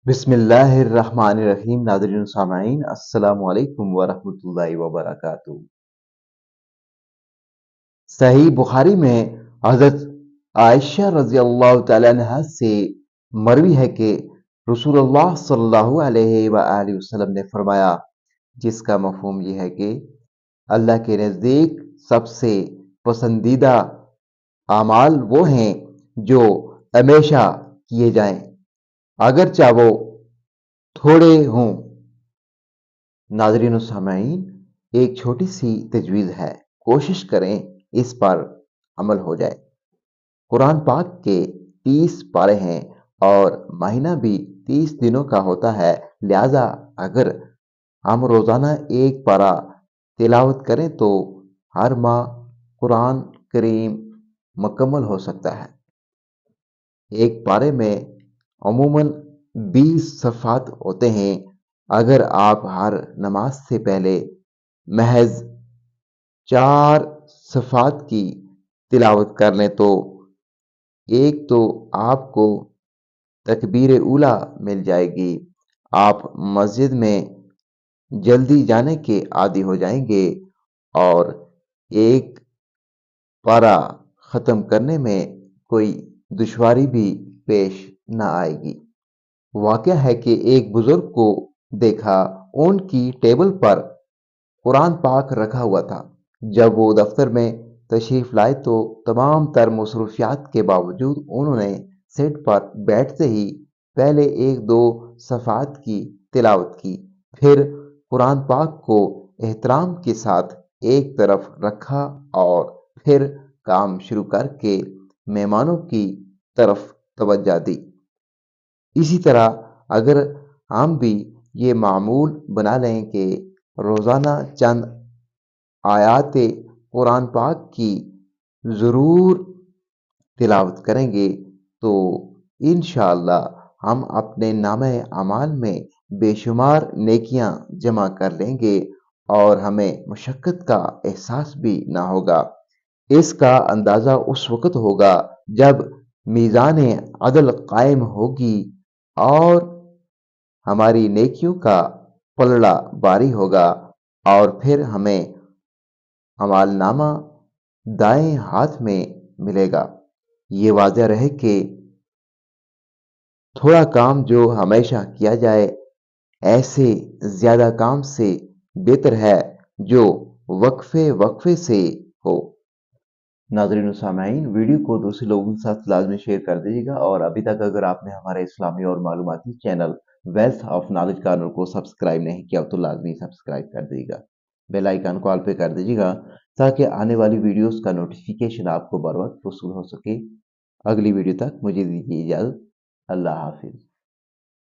بسم اللہ الرحمن الرحیم۔ ناظرین سامعین، السلام علیکم ورحمۃ اللہ وبرکاتہ۔ صحیح بخاری میں حضرت عائشہ رضی اللہ تعالی عنہ سے مروی ہے کہ رسول اللہ صلی اللہ علیہ وآلہ وسلم نے فرمایا، جس کا مفہوم یہ ہے کہ اللہ کے نزدیک سب سے پسندیدہ اعمال وہ ہیں جو ہمیشہ کیے جائیں، اگرچہ وہ تھوڑے ہوں۔ ناظرین و سامعین، ایک چھوٹی سی تجویز ہے، کوشش کریں اس پر عمل ہو جائے۔ قرآن پاک کے 30 پارے ہیں اور مہینہ بھی 30 دنوں کا ہوتا ہے، لہذا اگر ہم روزانہ ایک پارہ تلاوت کریں تو ہر ماہ قرآن کریم مکمل ہو سکتا ہے۔ ایک پارے میں عموماً 20 صفحات ہوتے ہیں۔ اگر آپ ہر نماز سے پہلے محض 4 صفحات کی تلاوت کر لیں تو ایک تو آپ کو تکبیر اولیٰ مل جائے گی، آپ مسجد میں جلدی جانے کے عادی ہو جائیں گے، اور ایک پارہ ختم کرنے میں کوئی دشواری بھی پیش نہ آئے گی۔ واقعہ ہے کہ ایک بزرگ کو دیکھا، ان کی ٹیبل پر قرآن پاک رکھا ہوا تھا۔ جب وہ دفتر میں تشریف لائے تو تمام تر مصروفیات کے باوجود انہوں نے سیٹ پر بیٹھتے ہی پہلے 1-2 صفحات کی تلاوت کی، پھر قرآن پاک کو احترام کے ساتھ ایک طرف رکھا اور پھر کام شروع کر کے مہمانوں کی طرف توجہ دی۔ اسی طرح اگر ہم بھی یہ معمول بنا لیں کہ روزانہ چند آیات قرآن پاک کی ضرور تلاوت کریں گے تو انشاءاللہ ہم اپنے نامہ اعمال میں بے شمار نیکیاں جمع کر لیں گے اور ہمیں مشقت کا احساس بھی نہ ہوگا۔ اس کا اندازہ اس وقت ہوگا جب میزان عدل قائم ہوگی اور ہماری نیکیوں کا پلڑا باری ہوگا، اور پھر ہمیں اعمال نامہ دائیں ہاتھ میں ملے گا۔ یہ واضح رہے کہ تھوڑا کام جو ہمیشہ کیا جائے ایسے زیادہ کام سے بہتر ہے جو وقفے وقفے سے ہو۔ ناظرین و سامعین، ویڈیو کو دوسرے لوگوں کے ساتھ لازمی شیئر کر دیجیے گا، اور ابھی تک اگر آپ نے ہمارے اسلامی اور معلوماتی channel wealth of knowledge corner کو سبسکرائب نہیں کیا تو لازمی سبسکرائب کر دیجیے گا، بیل آئیکن کو آل پہ کر دیجیے گا تاکہ آنے والی ویڈیوز کا نوٹیفیکیشن آپ کو بر وقت وصول ہو سکے۔ اگلی ویڈیو تک مجھے دیجیے اجازت۔ اللہ حافظ۔